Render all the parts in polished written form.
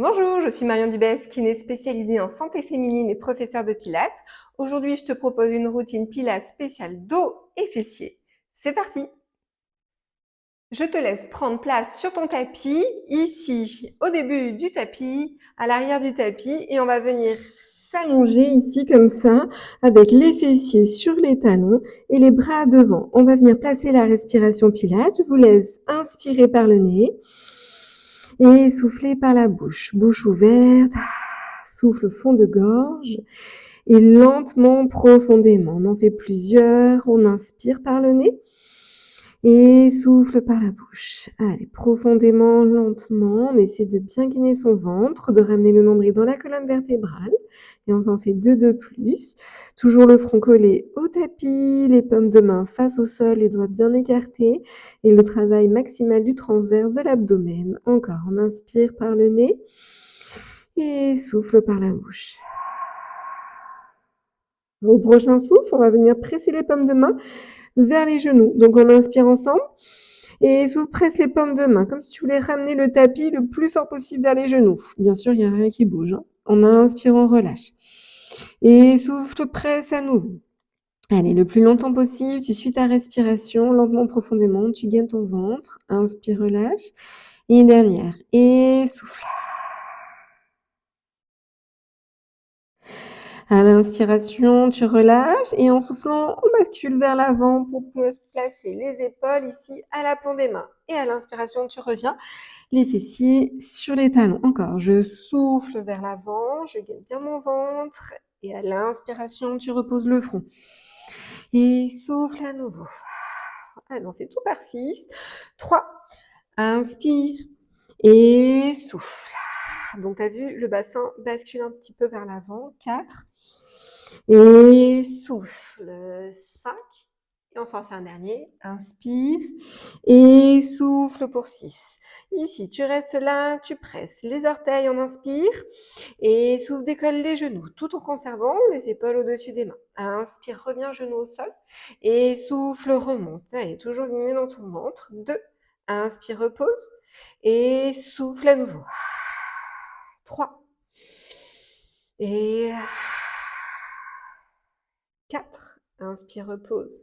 Bonjour, je suis Marion Dubès, kiné spécialisée en santé féminine et professeure de pilates. Aujourd'hui, je te propose une routine pilates spéciale dos et fessiers. C'est parti! Je te laisse prendre place sur ton tapis, ici, au début du tapis, à l'arrière du tapis, et on va venir s'allonger ici comme ça, avec les fessiers sur les talons et les bras devant. On va venir placer la respiration pilates. Je vous laisse inspirer par le nez et souffler par la bouche. Bouche ouverte, souffle fond de gorge et lentement, profondément. On en fait plusieurs. On inspire par le nez et souffle par la bouche. Allez, profondément, lentement. On essaie de bien gainer son ventre, de ramener le nombril dans la colonne vertébrale. Et on en fait deux de plus. Toujours le front collé au tapis, les paumes de main face au sol, les doigts bien écartés. Et le travail maximal du transverse de l'abdomen. Encore, on inspire par le nez et souffle par la bouche. Au prochain souffle, on va venir presser les paumes de main vers les genoux. Donc on inspire ensemble et souffle, presse les paumes de main comme si tu voulais ramener le tapis le plus fort possible vers les genoux. Bien sûr, il n'y a rien qui bouge. On inspire, on relâche. Et souffle, presse à nouveau. Allez, le plus longtemps possible, tu suis ta respiration, lentement, profondément, tu gagnes ton ventre. Inspire, relâche. Et une dernière. Et souffle. À l'inspiration, tu relâches et en soufflant, on bascule vers l'avant pour placer les épaules ici à l'aplomb des mains. Et à l'inspiration, tu reviens, les fessiers sur les talons. Encore, je souffle vers l'avant, je gagne bien mon ventre. Et à l'inspiration, tu reposes le front. Et souffle à nouveau. Allez, on fait tout par 6. 3. Inspire et souffle. Donc, tu as vu, le bassin bascule un petit peu vers l'avant. 4. Et souffle. 5. Et on s'en fait un dernier. Inspire et souffle pour 6. Ici, tu restes là, tu presses les orteils, on inspire. Et souffle, décolle les genoux, tout en conservant les épaules au-dessus des mains. Inspire, reviens genoux au sol. Et souffle, remonte. Allez, toujours ligné dans ton ventre. 2. Inspire, repose. Et souffle à nouveau. 3. Et 4. Inspire, repose.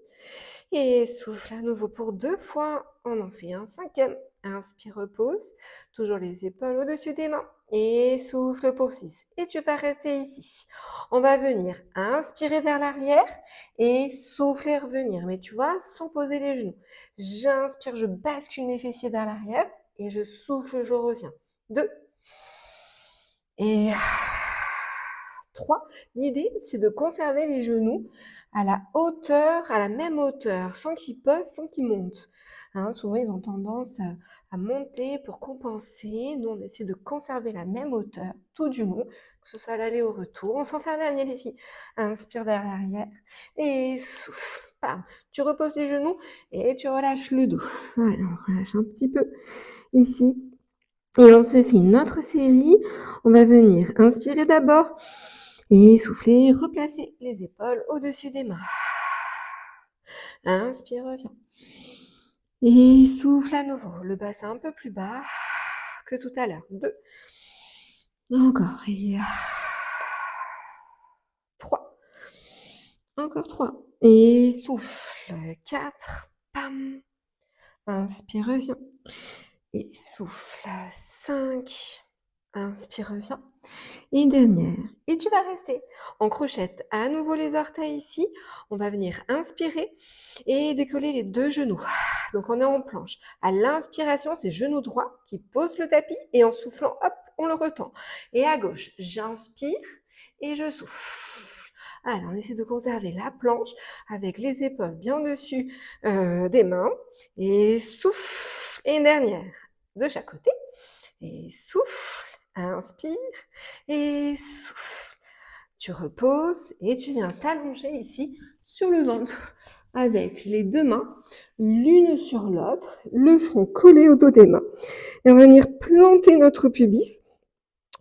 Et souffle à nouveau pour 2 fois. On en fait un 5e. Inspire, repose. Toujours les épaules au-dessus des mains. Et souffle pour 6. Et tu vas rester ici. On va venir inspirer vers l'arrière et souffler, revenir. Mais tu vois, sans poser les genoux. J'inspire, je bascule mes fessiers vers l'arrière et je souffle, je reviens. 2. Et 3. L'idée, c'est de conserver les genoux à la hauteur, à la même hauteur, sans qu'ils posent, sans qu'ils montent. Souvent, ils ont tendance à monter pour compenser. Nous, on essaie de conserver la même hauteur tout du long, que ce soit à l'aller au retour. On s'en fait un dernier, les filles. Inspire vers l'arrière et souffle. Bam. Tu reposes les genoux et tu relâches le dos. Voilà, on relâche un petit peu ici. Et on se fait une autre série. On va venir inspirer d'abord et souffler, replacer les épaules au-dessus des mains. Inspire, reviens. Et souffle à nouveau. Le bassin un peu plus bas que tout à l'heure. 2. Encore. Et 3. Encore 3. Et souffle. 4. Pam. Inspire, reviens. Et souffle. 5. Inspire, reviens. Et dernière. Et tu vas rester en crochette. À nouveau les orteils ici. On va venir inspirer et décoller les 2 genoux. Donc on est en planche. À l'inspiration, c'est genou droit qui pose le tapis et en soufflant, hop, on le retend. Et à gauche, j'inspire et je souffle. Alors, on essaie de conserver la planche avec les épaules bien au-dessus des mains. Et souffle. Et une dernière de chaque côté. Et souffle. Inspire et souffle. Tu reposes et tu viens t'allonger ici sur le ventre avec les 2 mains l'une sur l'autre, le front collé au dos des mains. Et on va venir planter notre pubis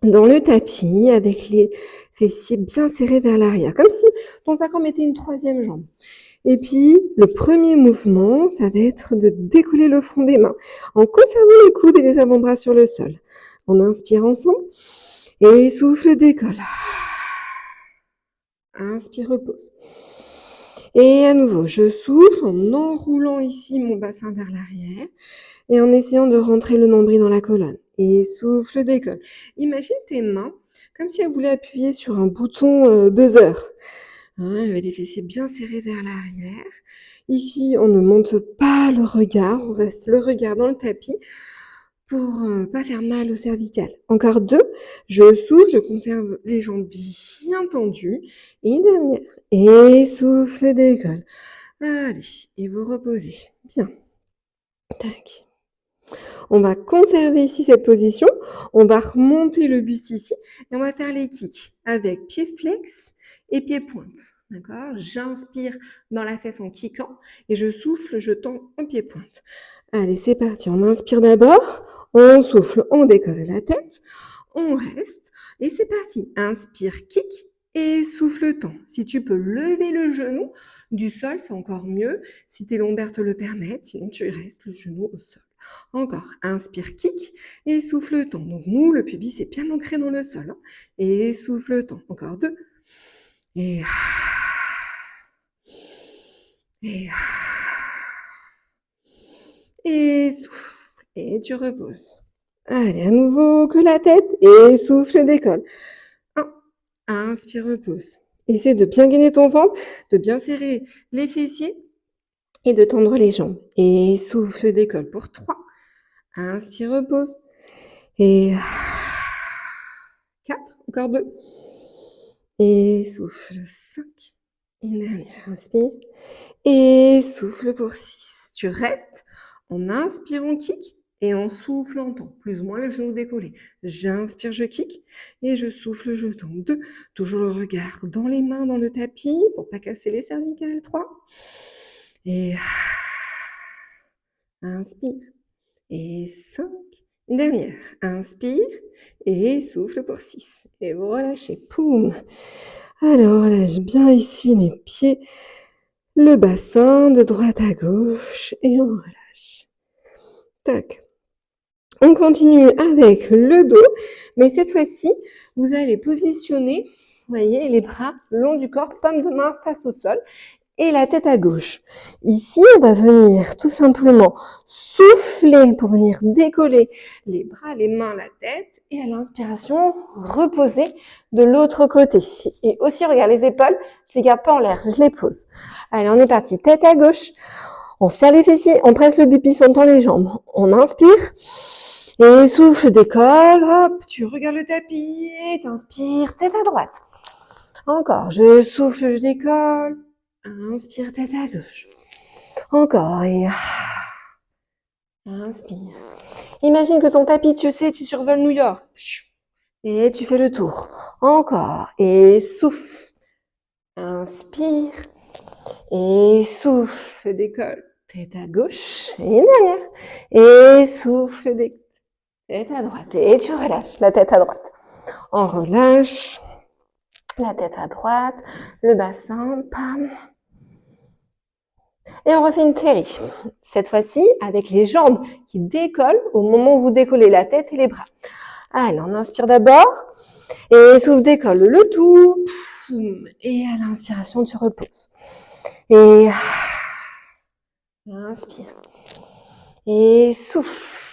dans le tapis avec les fessiers bien serrés vers l'arrière, comme si ton sacrum était une 3e jambe. Et puis, le premier mouvement, ça va être de décoller le front des mains en conservant les coudes et les avant-bras sur le sol. On inspire ensemble. Et souffle, décolle. Inspire, repose. Et à nouveau, je souffle en enroulant ici mon bassin vers l'arrière et en essayant de rentrer le nombril dans la colonne. Et souffle, décolle. Imagine tes mains comme si elles voulaient appuyer sur un bouton buzzer. Avec les fessiers bien serrés vers l'arrière. Ici, on ne monte pas le regard, on reste le regard dans le tapis pour pas faire mal au cervical. Encore 2, je souffle, je conserve les jambes bien tendues. Et une dernière, et souffle, décolle. Allez, et vous reposez. Bien. Tac. On va conserver ici cette position. On va remonter le buste ici. Et on va faire les kicks avec pied flex et pied pointe. D'accord? J'inspire dans la fesse en kickant. Et je souffle, je tends en pied pointe. Allez, c'est parti. On inspire d'abord. On souffle, on décolle la tête. On reste. Et c'est parti. Inspire, kick. Et souffle, tend. Si tu peux lever le genou du sol, c'est encore mieux. Si tes lombaires te le permettent. Sinon, tu restes le genou au sol. Encore, inspire, kick, et souffle, tend. Donc nous, le pubis est bien ancré dans le sol. Hein. Et souffle, tend. Encore 2. Et souffle. Et tu reposes. Allez, à nouveau, que la tête, et souffle, décolle. 1. Inspire, repose. Essaie de bien gainer ton ventre, de bien serrer les fessiers et de tendre les jambes. Et souffle, décolle pour 3. Inspire, repose. Et 4, encore 2. Et souffle, 5. Une dernière, inspire. Et souffle pour 6. Tu restes en inspirant, kick, et en soufflant, tend. Plus ou moins le genou décollé. J'inspire, je kick, et je souffle, je tends. 2. Toujours le regard dans les mains, dans le tapis, pour pas casser les cervicales. 3. Et inspire. Et 5. Une dernière. Inspire et souffle pour 6. Et vous relâchez. Poum. Alors, relâche bien ici les pieds, le bassin de droite à gauche et on relâche. Tac. On continue avec le dos, mais cette fois-ci, vous allez positionner, vous voyez, les bras le long du corps, paume de main face au sol et la tête à gauche. Ici, on va venir tout simplement souffler pour venir décoller les bras, les mains, la tête. Et à l'inspiration, reposer de l'autre côté. Et aussi, regarde les épaules, je les garde pas en l'air, je les pose. Allez, on est parti. Tête à gauche. On serre les fessiers, on presse le bipis, on tend les jambes. On inspire. Et souffle, décolle. Hop, tu regardes le tapis. T'inspires, tête à droite. Encore. Je souffle, je décolle. Inspire, tête à gauche. Encore, et inspire. Imagine que ton tapis, tu sais, tu survoles New York. Et tu fais le tour. Encore, et souffle. Inspire. Et souffle, décolle. Tête à gauche. Et derrière. Et souffle, décolle. Tête à droite. Et tu relâches la tête à droite. On relâche la tête à droite. Le bassin, pam. Et on refait une série. Cette fois-ci, avec les jambes qui décollent au moment où vous décollez la tête et les bras. Allez, on inspire d'abord. Et souffle, décolle le tout. Et à l'inspiration, tu reposes. Et inspire. Et souffle.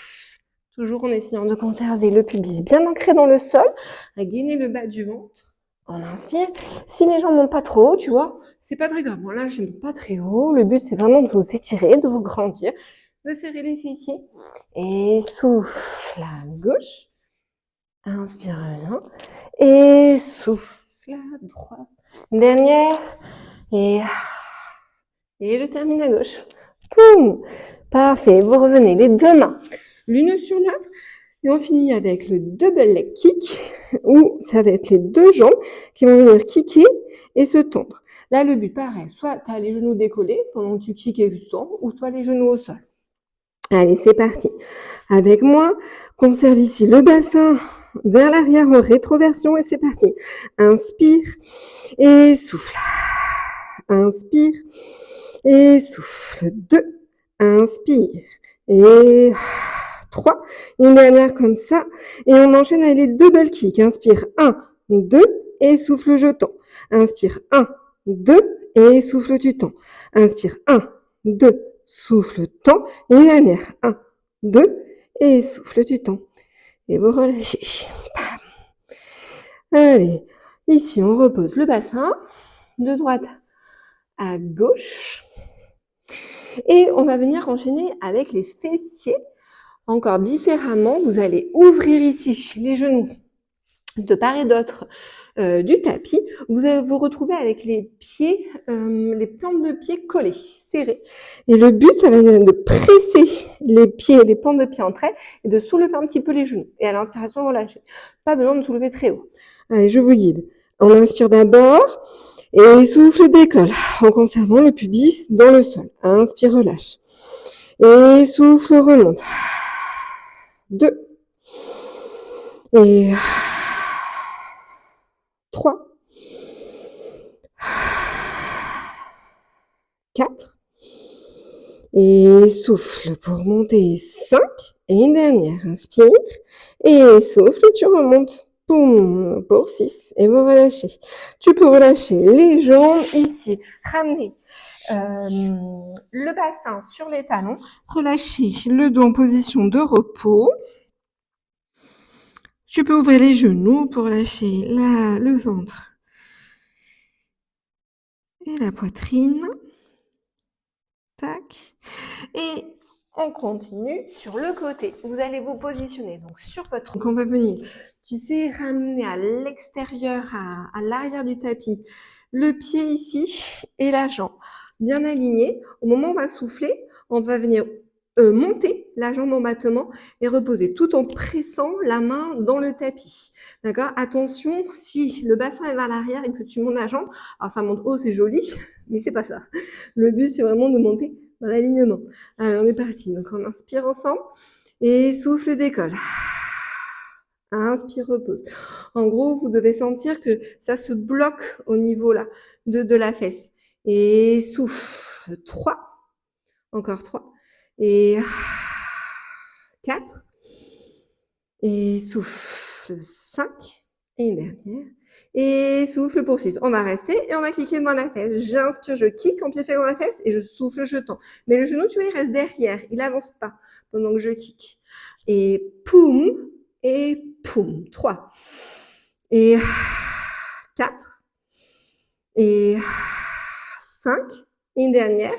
Toujours en essayant de conserver le pubis bien ancré dans le sol. À gainer le bas du ventre. On inspire. Si les jambes montent pas trop haut, tu vois, c'est pas très grave. Bon, là, je ne monte pas très haut. Le but, c'est vraiment de vous étirer, de vous grandir, de serrer les fessiers. Et souffle à gauche. Inspire bien. Et souffle à droite. Dernière. Et je termine à gauche. Poum. Parfait. Vous revenez les deux mains l'une sur l'autre. Et on finit avec le double leg kick, où ça va être les deux jambes qui vont venir kicker et se tendre. Là, le but, pareil, soit tu as les genoux décollés pendant que tu kicks et que tu tends, ou toi, les genoux au sol. Allez, c'est parti. Avec moi, conserve ici le bassin vers l'arrière en rétroversion et c'est parti. Inspire et souffle. Inspire et souffle. 2. Inspire et 3. Une dernière comme ça. Et on enchaîne avec les double kicks. Inspire 1, 2 et souffle, je tends. Inspire 1, 2 et souffle, tu tends. Inspire 1, 2, souffle, tends. Et une dernière. 1, 2 et souffle, tu tends. Et vous relâchez. Allez, ici on repose le bassin de droite à gauche. Et on va venir enchaîner avec les fessiers. Encore différemment, vous allez ouvrir ici les genoux de part et d'autre du tapis. Vous allez vous retrouver avec les pieds, les plantes de pieds collées, serrées. Et le but, ça va être de presser les pieds, les plantes de pieds entre elles et de soulever un petit peu les genoux. Et à l'inspiration, relâchez. Pas besoin de soulever très haut. Allez, je vous guide. On inspire d'abord et souffle, décolle en conservant le pubis dans le sol. Inspire, relâche. Et souffle, remonte. 2. Et 3. 4. Et souffle pour monter. 5. Et une dernière. Inspire. Et souffle, tu remontes. Boum, pour 6. Et vous relâchez. Tu peux relâcher les jambes ici. Ramener le bassin sur les talons. Relâcher le dos en position de repos. Tu peux ouvrir les genoux pour lâcher le ventre et la poitrine. Tac. Et on continue sur le côté. Vous allez vous positionner donc sur votre... Donc on va venir, tu sais, ramener à l'extérieur, à l'arrière du tapis, le pied ici et la jambe bien alignée. Au moment où on va souffler, on va venir monter la jambe en battement et reposer tout en pressant la main dans le tapis. D'accord? Attention, si le bassin est vers l'arrière et que tu montes la jambe, alors ça monte haut, c'est joli, mais c'est pas ça. Le but, c'est vraiment de monter dans l'alignement. Allez, on est parti. Donc, on inspire ensemble et souffle, décolle. Inspire, repose. En gros, vous devez sentir que ça se bloque au niveau là de la fesse. Et souffle. 3. Encore 3. Et 4. Et souffle. 5. Et une dernière. Et souffle pour 6. On va rester et on va cliquer devant la fesse. J'inspire, je kick en pied fait dans la fesse et je souffle, je tends. Mais le genou, tu vois, il reste derrière. Il avance pas pendant que je kick. Et poum. Et poum. 3. Et 4. Et 5. Une dernière.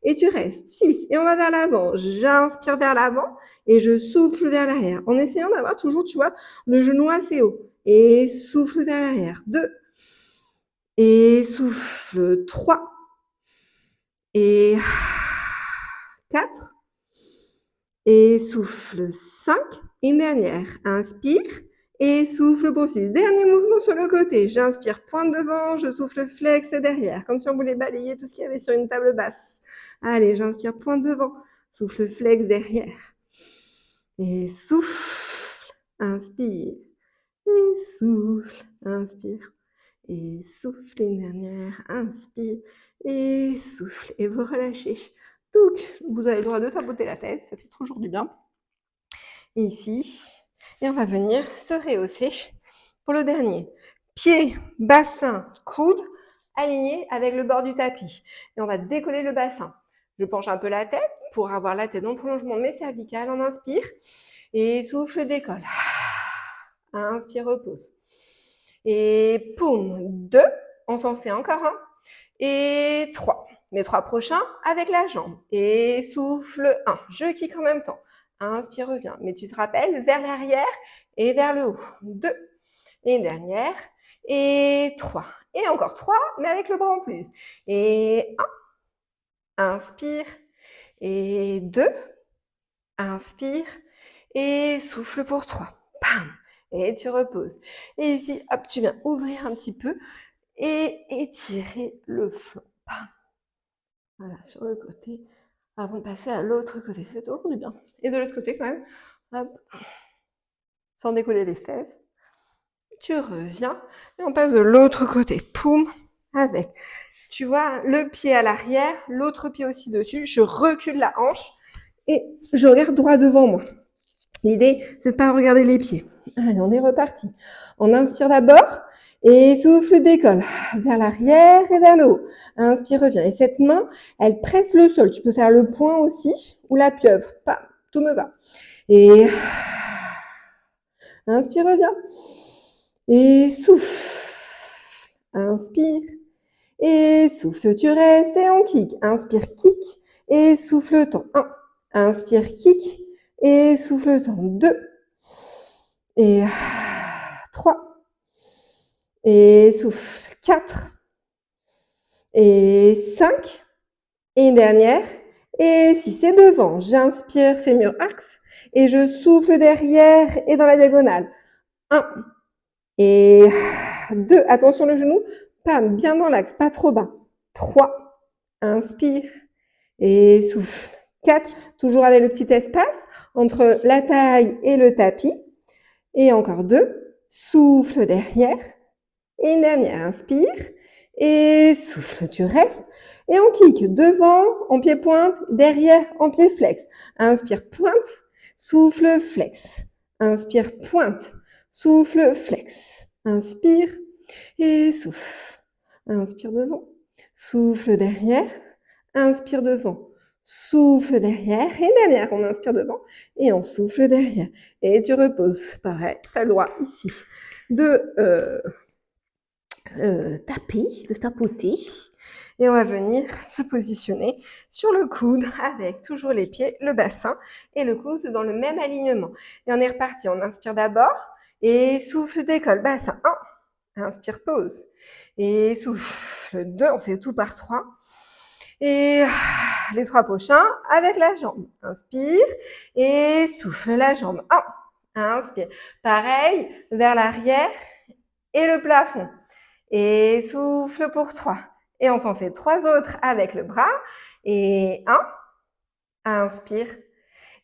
Et tu restes. 6. Et on va vers l'avant. J'inspire vers l'avant et je souffle vers l'arrière. En essayant d'avoir toujours, tu vois, le genou assez haut. Et souffle vers l'arrière. 2. Et souffle. 3. Et 4. Et souffle. 5. Une dernière. Inspire. Et souffle pour 6. Dernier mouvement sur le côté. J'inspire, pointe devant, je souffle, flex derrière. Comme si on voulait balayer tout ce qu'il y avait sur une table basse. Allez, j'inspire, pointe devant, souffle, flex derrière. Et souffle. Inspire. Et souffle. Inspire. Et souffle. Une dernière. Inspire. Et souffle. Et vous relâchez. Donc, vous avez le droit de tapoter la fesse. Ça fait toujours du bien. Et ici. Et on va venir se rehausser pour le dernier. Pied, bassin, coude, aligné avec le bord du tapis. Et on va décoller le bassin. Je penche un peu la tête pour avoir la tête dans le prolongement de mes cervicales. On inspire. Et souffle, décolle. Inspire, repose. Et poum, 2. On s'en fait encore un. Et 3. Les 3 prochains avec la jambe. Et souffle, 1. Je kick en même temps. Inspire, reviens. Mais tu te rappelles, vers l'arrière et vers le haut. 2. Et une dernière. Et 3. Et encore 3, mais avec le bras en plus. Et 1. Inspire. Et 2. Inspire. Et souffle pour 3. Bam. Et tu reposes. Et ici, hop, tu viens ouvrir un petit peu et étirer le flanc. Bam. Voilà, sur le côté, avant de passer à l'autre côté. C'est toujours du bien. Et de l'autre côté, quand même, hop, sans décoller les fesses. Tu reviens et on passe de l'autre côté. Poum, avec, tu vois, le pied à l'arrière, l'autre pied aussi dessus. Je recule la hanche et je regarde droit devant moi. L'idée, c'est de pas regarder les pieds. Allez, on est reparti. On inspire d'abord et souffle, décolle vers l'arrière et vers le haut. Inspire, reviens. Et cette main, elle presse le sol. Tu peux faire le poing aussi ou la pieuvre. Pas, tout me va. Et inspire, reviens. Et souffle. Inspire. Et souffle, tu restes et on kick. Inspire, kick. Et souffle, temps. 1. Inspire, kick. Et souffle, temps. 2. Et 3. Et souffle. 4. Et 5. Et une dernière. Et 6. Et devant. J'inspire, fémur axe. Et je souffle derrière et dans la diagonale. 1. Et 2. Attention le genou. Pam, bien dans l'axe, pas trop bas. 3. Inspire. Et souffle. 4. Toujours avec le petit espace entre la taille et le tapis. Et encore 2. Souffle derrière. Et une dernière. Inspire. Et souffle. Tu restes. Et on kick devant en pied pointe, derrière en pied flex. Inspire, pointe. Souffle, flex. Inspire, pointe. Souffle, flex. Inspire et souffle. Inspire devant. Souffle derrière. Inspire devant. Souffle derrière. Et dernière, on inspire devant. Et on souffle derrière. Et tu reposes. Pareil, tu as le droit ici de taper, de tapoter. Et on va venir se positionner sur le coude avec toujours les pieds, le bassin et le coude dans le même alignement. Et on est reparti. On inspire d'abord et souffle, décolle, bassin. 1. Inspire, pause. Et souffle. 2. On fait tout par 3. Et les 3 prochains avec la jambe. Inspire et souffle la jambe. 1. Inspire. Pareil, vers l'arrière et le plafond. Et souffle pour 3. Et on s'en fait 3 autres avec le bras. Et 1. Inspire.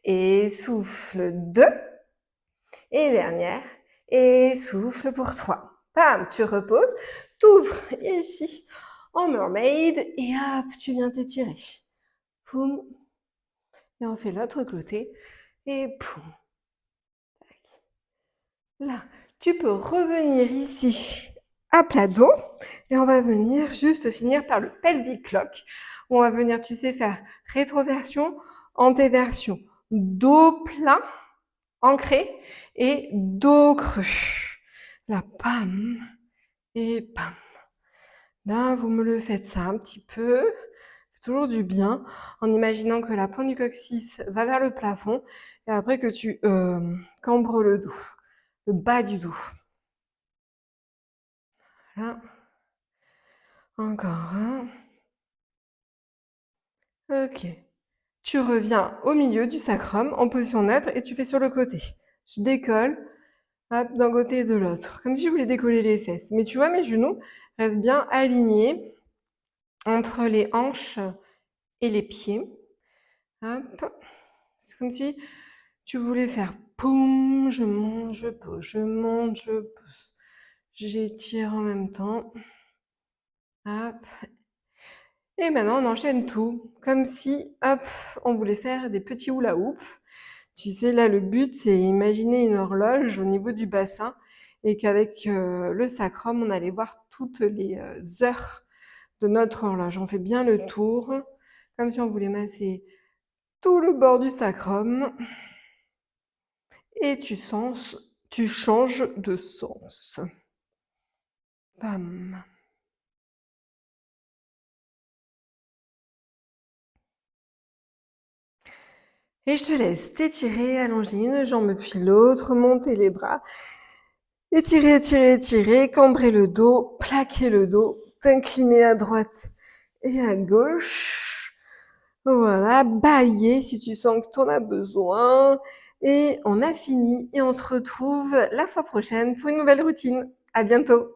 Et souffle 2. Et dernière. Et souffle pour 3. Pam, tu reposes. T'ouvres ici en mermaid. Et hop, tu viens t'étirer. Poum. Et on fait l'autre côté. Et poum. Là, tu peux revenir ici à plat dos. Et on va venir juste finir par le pelvic lock. Où on va venir, tu sais, faire rétroversion, antéversion, dos plat, ancré, et dos creux. Là, pam, et pam. Là, vous me le faites ça un petit peu. C'est toujours du bien, en imaginant que la pointe du coccyx va vers le plafond, et après que tu cambres le dos, le bas du dos. Voilà. Encore un. Ok. Tu reviens au milieu du sacrum en position neutre et tu fais sur le côté. Je décolle, hop, d'un côté et de l'autre, comme si je voulais décoller les fesses. Mais tu vois, mes genoux restent bien alignés entre les hanches et les pieds. Hop. C'est comme si tu voulais faire poum, je monte, je pose, je monte, je pose. J'étire en même temps. Hop. Et maintenant, on enchaîne tout. Comme si, hop, on voulait faire des petits hula hoop. Tu sais, là, le but, c'est imaginer une horloge au niveau du bassin et qu'avec le sacrum, on allait voir toutes les heures de notre horloge. On fait bien le tour, comme si on voulait masser tout le bord du sacrum. Et tu changes de sens. Bam. Et je te laisse t'étirer, allonger une jambe puis l'autre, monter les bras. Étirer, étirer, étirer, cambrer le dos, plaquer le dos, t'incliner à droite et à gauche. Voilà, bâiller si tu sens que tu en as besoin. Et on a fini et on se retrouve la fois prochaine pour une nouvelle routine. À bientôt.